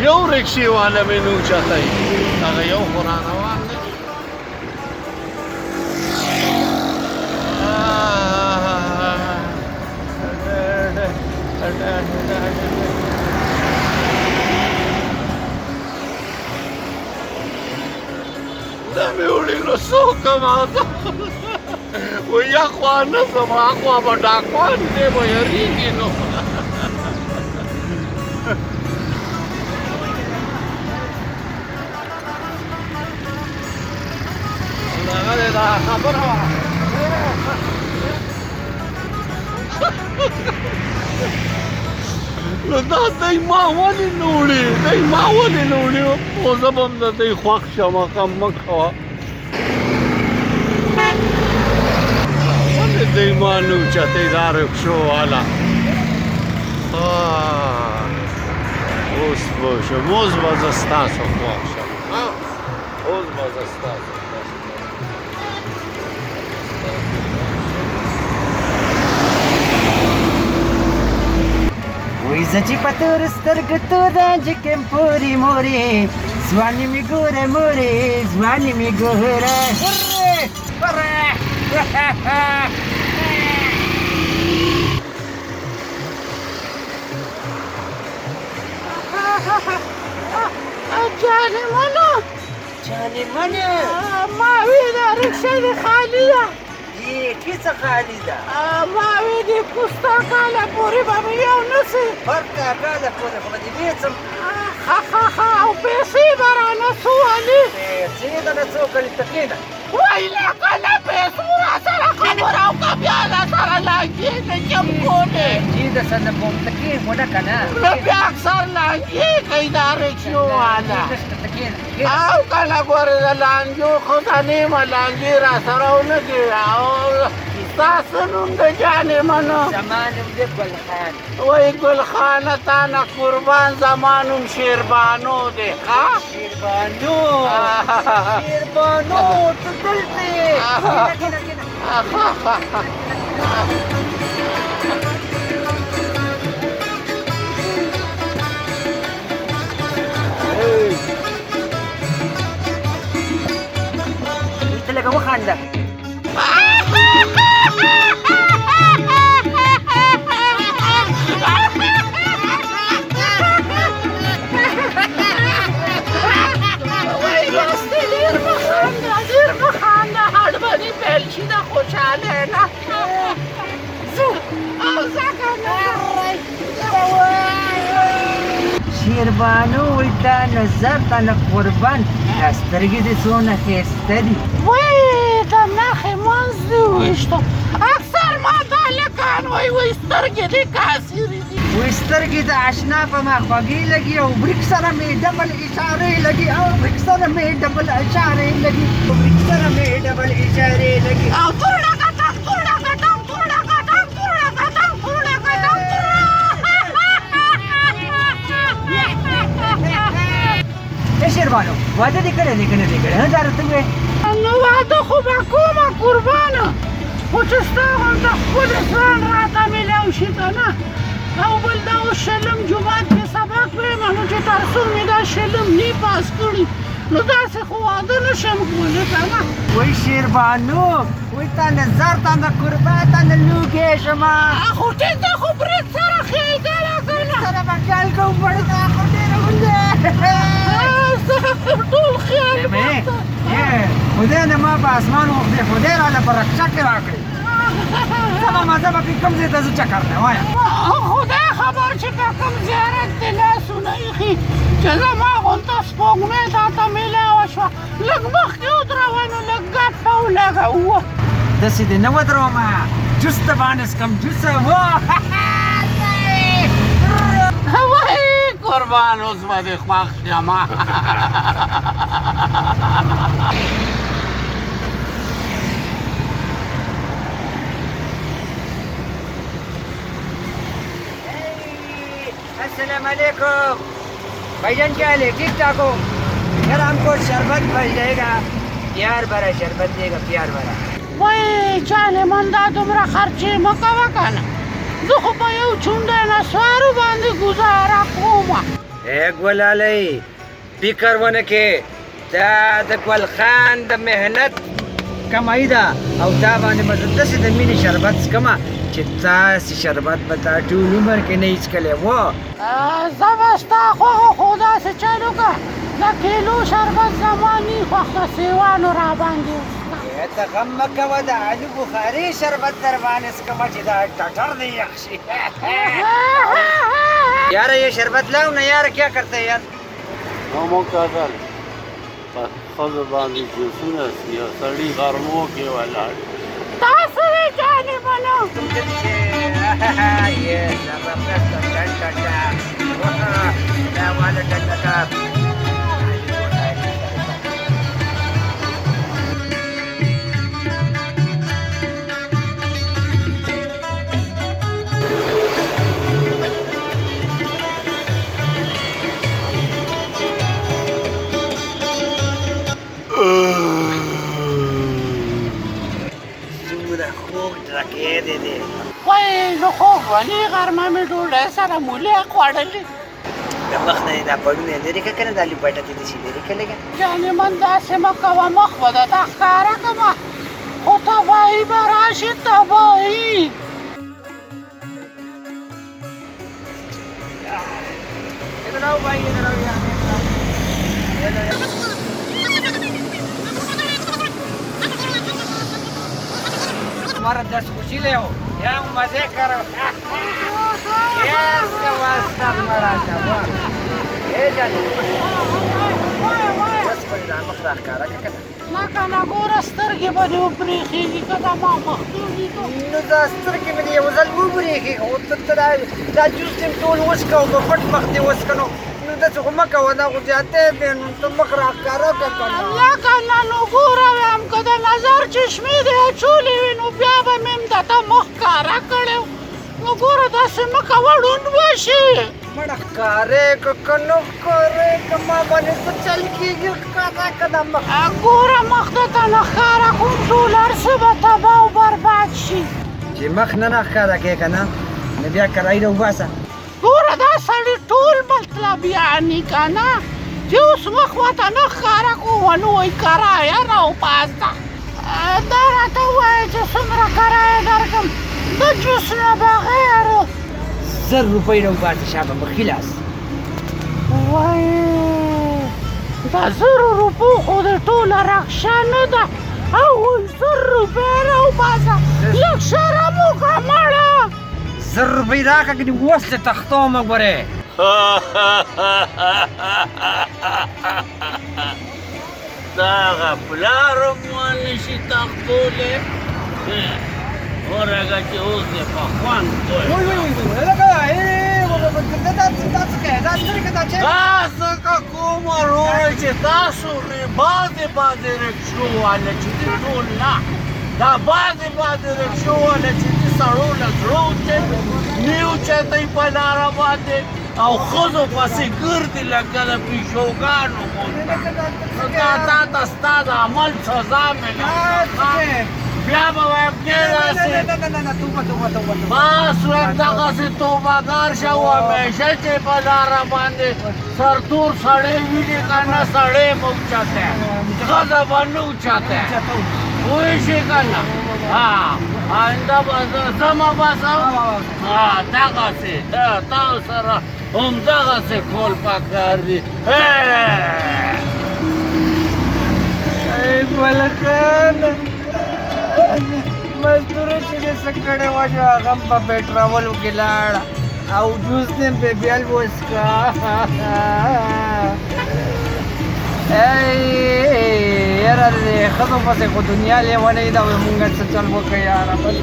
یو رکشې والا مې نه اوچتوي هغه یو خو رانروان نه دا مې وړي نو څه وکړم وایي اخوا نه ځم اخوا به ډاکوان دی به یېرېږي نو هغه دی دا خبره وه نو دا دی ما ولې نه وړي دی ما ولې نه وړي خو زه به هم د دی خوښ شم غم مه کوه ولې دی ما نه اوچتوي دا رکشو والا اوس پوه شم اوس به زه ستاسو خوښ شم اوس به زه ستاسو وای زه چې په تورو سترګو توره جکم پورې مورې ځواني مې ګوره مورې ځواني مې ګوره جانمانو جانمانو ما وی دا رکشه دې خالي ده کې څه خالي ده ما وی دې پوستا کاله پورې به مې یو نه سي پرته کاله پورې خو به دې بیڅم او پیسې به رانه سوالي پیسې درنه څو کړي ته کښېنه وای لکه له پیسو راسره خبره وکړه بیا راسره لانجې نه چم کولې چې درسره نه کوم ته کښېنه ونه که نه نو بیا اکثر لانجې کوي دا رکشو والا نشته ته کښېنه او کله ګورې د لانجو خو ته نیمه لانجې راسره ونکړي او ستاسو نوم د جانمانو زما نوم دی ګلخان وای ګلخانه تا نه قربان زما نوم شیربانو دی ښه شیربانو شیربانو ته دلته یې کښېنه کښېنه ته لږه وخانده شیربانو وای تا نظر تا نه قربان دا سترګې دې څونه ښایسته دي وای د نښې منځ دې وویشتم اکثر ما دا هلکان وای سترګې دې کاسرې دي وای سترګې د اشنا په ما خوږې لګي او بریک سره مې ډبل اشارې لګي او بریک سره مې ډبل اشارې لګي او بریک سره مې ډبل اشارې لګي او توړه کټم توړه کټم توړه کټم توړه کټم توړه کټم ای شیربانو واده دې کړی دی که نه دی کړی دا راته ووایه نو واده خو به کومه قربانه خو چې ستا غونته ښکلی ځوان راته میلاو شي که نه او بل دا اوس شلم جومات کې سبق ویمه نو چې تر څو مې دا شلم نه پاس کړي نو داسې خو واده نه شم کولی که نه وای شیربانو وای تا نظر تا نه قربان تا نه لوګې شمه خو ټیک ده خو برید سره خیال کوه که نه سره به خیال کوم بړې تا خو ډېره ونده ټول خیال خدای نه ما په اسمان وخدای خدای راله په رکشه کې راکړې سبا مازه به کوم ځای ته ځو چکر ته وایه خدای خبر چې په کوم زیارت دې لاسونه ایښي چې زما غونته سپوږمۍ تا ته میلاوه شوه لږ مخکې ودروه نو لږ ګپه ولګوه داسې دې نه ودرومه جوس ته باندې څکم جوسه وای قربان اوس به دې خوښ یم السلام علیکم भाईजान क्या हाल है ठीक ठाक हो यार हमको शरबत बच जाएगा प्यार भरा शरबत देगा प्यार भरा وای چاله من دا دومره خرچې مه کوه که نه زه خو په یو چونډی نسوارو باندې ګزاره کومه ګلالۍ فکر ونه کې دا د ګل خان د مهنت کمایي ده او دا باندې مزه داسې د مینې شربت څکمه چې داسې شربت به تا ټول عمر کې نه څکلی و زه به ستا خوښه خو داسې چل وکړه د کیلو شربت زما نی خوښ د سیوانو راباندې وڅښه ته غم مه کوه د علي بخاري شربت در باندې څکمه چې دا ټټر دې یخ شي یاره یہ شربت لاؤ نا یار کیا کرتے ہیں یار نومو کاتل په خزه باندې جوسونه سیا سړی غرمو کې ولاړ تاسو یې جانبانو یہ زبردست ټټا دا والا ټټا وای زه خو غني غرمه مې ډوډۍ سره مولې خوړلې د مخ نه دا پړونه لري که نه د علي پټه دې شي لري که لږه جانې من داسې مه کوه مخ به درته ښکاره کړمه خو تباهي به راشي تباهي हमारा 10 खुशी ले हो या मजे करो यस वास्ता मरा जावा ए जाने बस पहिला مخراخ کارا کنه لکه نه ګوره سترګې به دې وبرېښېږي که دا ما مختوږي نو دا سترګې مې یو ځل وبرېښي خو ته دا جوس دې ټول وڅښه او په پټ مخ دې وڅښه نو داسې خو مه کوه دا خو زیاتی دی نو ته مخ راښکاره کړه که نه لکه نه نو ګوره ویم که د نظر چشمې دې اچولې وي نو بیا به مې هم درته مخ ښکاره کړی نو ګوره داسې مه کوه ړوند به شي مړه ښکارې که که نه ښکارې که ما باندې څه چل کېږي ښکاره که دا مخ ګوره مخ درته نه ښکاره کوم ټول هر څه به تباه او برباد شي چې مخ نه راښکاره کړې که نه نو بیا کرایي راوباسه ګوره دا سړي ټول مطلبیانې که نه چې اوس مخ ورته نه ښکاره کوو نو وایي کرایه راوباسه دا راته ووایه چې څومره کرایه درکړم د جوس نه بغیر 1000 روپۍ راوباسه شابه مخکې لاس وایي دا 1000 روپو خو د ټوله رکشه نه ده او 1000 روپۍ راوباسه لږ شرم وکړه مړه 1000 روپۍ راکړه که دې اوس دې تختومه ګورې دغه پلارم ونشي تختولی ورګه چې اوس دې په خوند تاسو که کومه وروره چې تاسو بعضې رکشو والا چې دې ټول نه دا بعضې رکشو والا چې دې سړو له زړه اوچوي نه اوچتئ په لاره باندې او ښځو پسې ګرځي لکه د پیشوګانو غوندې نو دا تا ته ستا د عمل سزا مې بیا به وایم کېداسې بس وایم دغسې توبهګار شه و همیشه چې په لاره باندې سرتور سړی ویني که نه سړی به اوچتی ښځه به نه اوچتی پوه شي که نه آینده به ځمه بس دغسې تاسو سره همدغسې کول پکار دي ای ګلخانه مزدوره چې دې څه کړې وه چې هغه هم په پټرولو کې لاړه او جوس دې پې بیا وڅښه یاره دې ښځو پسې خو دنیا لیونۍ ده وایي مونږ څه چل وکړه یاره بس